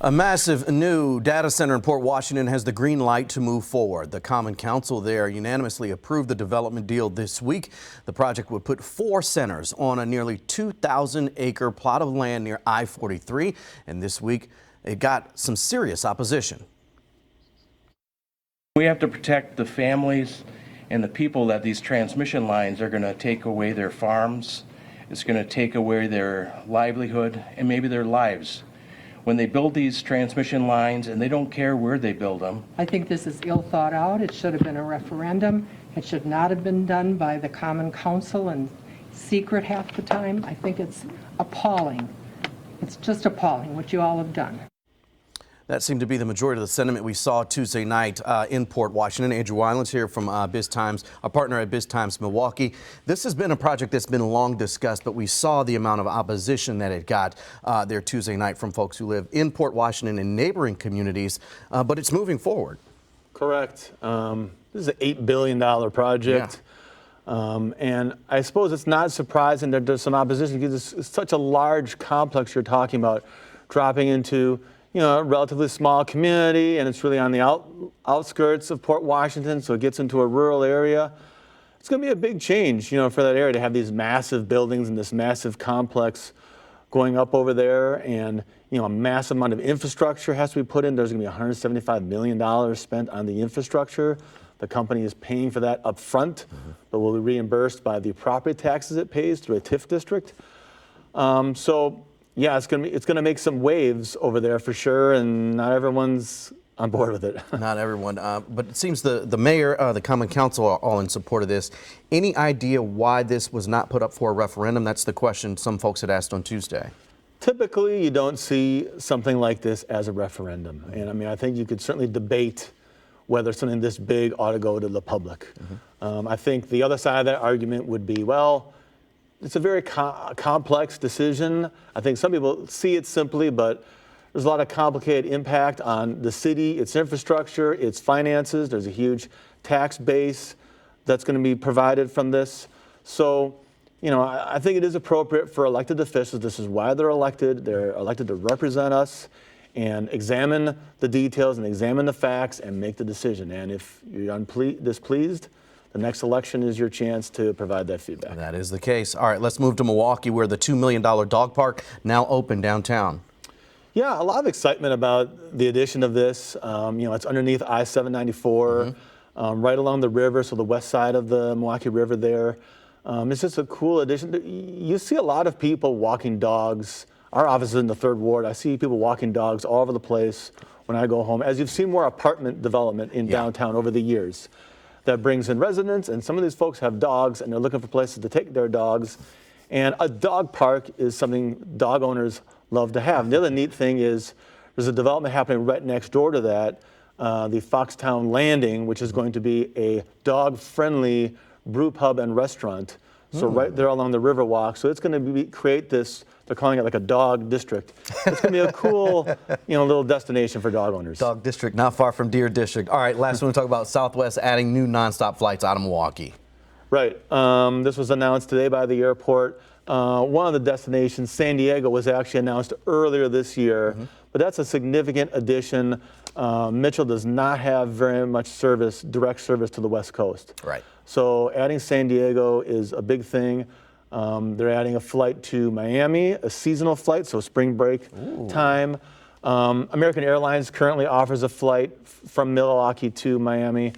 A massive new data center in Port Washington has the green light to move forward. The Common Council there unanimously approved the development deal this week. The project would put 4 centers on a nearly 2,000-acre plot of land near I-43, and this week it got some serious opposition. We have to protect the families and the people that these transmission lines are going to take away their farms. It's going to take away their livelihood and maybe their lives. When they build these transmission lines, and they don't care where they build them. I think this is ill thought out. It should have been a referendum. It should not have been done by the Common Council and secret half the time. I think it's appalling. It's just appalling what you all have done. That seemed to be the majority of the sentiment we saw Tuesday night in Port Washington. Andrew Weiland here from BizTimes, a partner at BizTimes Milwaukee. This has been a project that's been long discussed, but we saw the amount of opposition that it got there Tuesday night from folks who live in Port Washington and neighboring communities, but it's moving forward. Correct. This is an $8 billion project. Yeah. And I suppose it's not surprising that there's some opposition because it's such a large complex you're talking about, dropping into a relatively small community, and it's really on the outskirts of Port Washington, so it gets into a rural area. It's going to be a big change, for that area to have these massive buildings and this massive complex going up over there, and a massive amount of infrastructure has to be put in. There's going to be $175 million spent on the infrastructure. The company is paying for that up front, but will be reimbursed by the property taxes it pays through a TIF district. Yeah, it's gonna make some waves over there for sure, and not everyone's on board with it. Not everyone, but it seems the mayor, the Common Council are all in support of this. Any idea why this was not put up for a referendum? That's the question some folks had asked on Tuesday. Typically, you don't see something like this as a referendum, and I think you could certainly debate whether something this big ought to go to the public. I think the other side of that argument would be, well, it's a very complex decision. I think some people see it simply, but there's a lot of complicated impact on the city, its infrastructure, its finances. There's a huge tax base that's going to be provided from this. So, I think it is appropriate for elected officials. This is why they're elected. They're elected to represent us and examine the details and examine the facts and make the decision. And if you're displeased, the next election is your chance to provide that feedback. That is the case. All right, let's move to Milwaukee, where the $2 million dog park now open downtown. Yeah, a lot of excitement about the addition of this. It's underneath I-794, right along the river, so the west side of the Milwaukee River there. It's just a cool addition. You see a lot of people walking dogs. Our office is in the 3rd Ward. I see people walking dogs all over the place when I go home, as you've seen more apartment development in downtown over the years. That brings in residents, and some of these folks have dogs, and they're looking for places to take their dogs. And a dog park is something dog owners love to have. And the other neat thing is there's a development happening right next door to that, the Foxtown Landing, which is going to be a dog-friendly brew pub and restaurant. So right there along the Riverwalk. So it's going to create this, they're calling it like a dog district. It's going to be a cool, little destination for dog owners. Dog district, not far from Deer District. All right, last one, we talk about Southwest adding new nonstop flights out of Milwaukee. Right. This was announced today by the airport. One of the destinations, San Diego, was actually announced earlier this year, but that's a significant addition. Mitchell does not have very much direct service to the West Coast. Right. So adding San Diego is a big thing. They're adding a flight to Miami, a seasonal flight, so spring break time. American Airlines currently offers a flight from Milwaukee to Miami,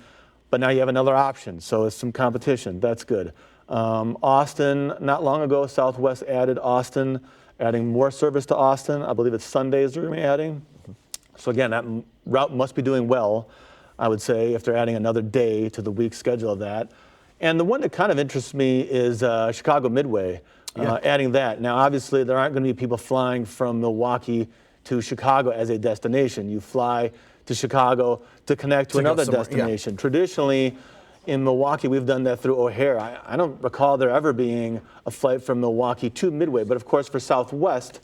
but now you have another option, so it's some competition. That's good. Austin, not long ago, Southwest added Austin, adding more service to Austin. I believe it's Sundays they're going to be adding. So again, that route must be doing well, I would say, if they're adding another day to the week schedule of that. And the one that kind of interests me is Chicago Midway, adding that. Now, obviously, there aren't going to be people flying from Milwaukee to Chicago as a destination. You fly to Chicago to connect to another destination. Traditionally, in Milwaukee, we've done that through O'Hare. I don't recall there ever being a flight from Milwaukee to Midway. But of course, for Southwest,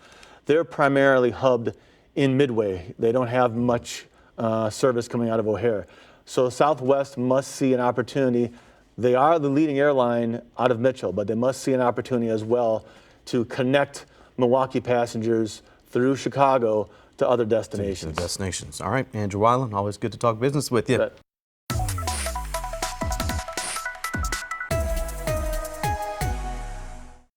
they're primarily hubbed in Midway. They don't have much service coming out of O'Hare. So Southwest must see an opportunity. They are the leading airline out of Mitchell, but they must see an opportunity as well to connect Milwaukee passengers through Chicago to other destinations. Destinations. All right, Andrew Weiland, always good to talk business with you. Bet.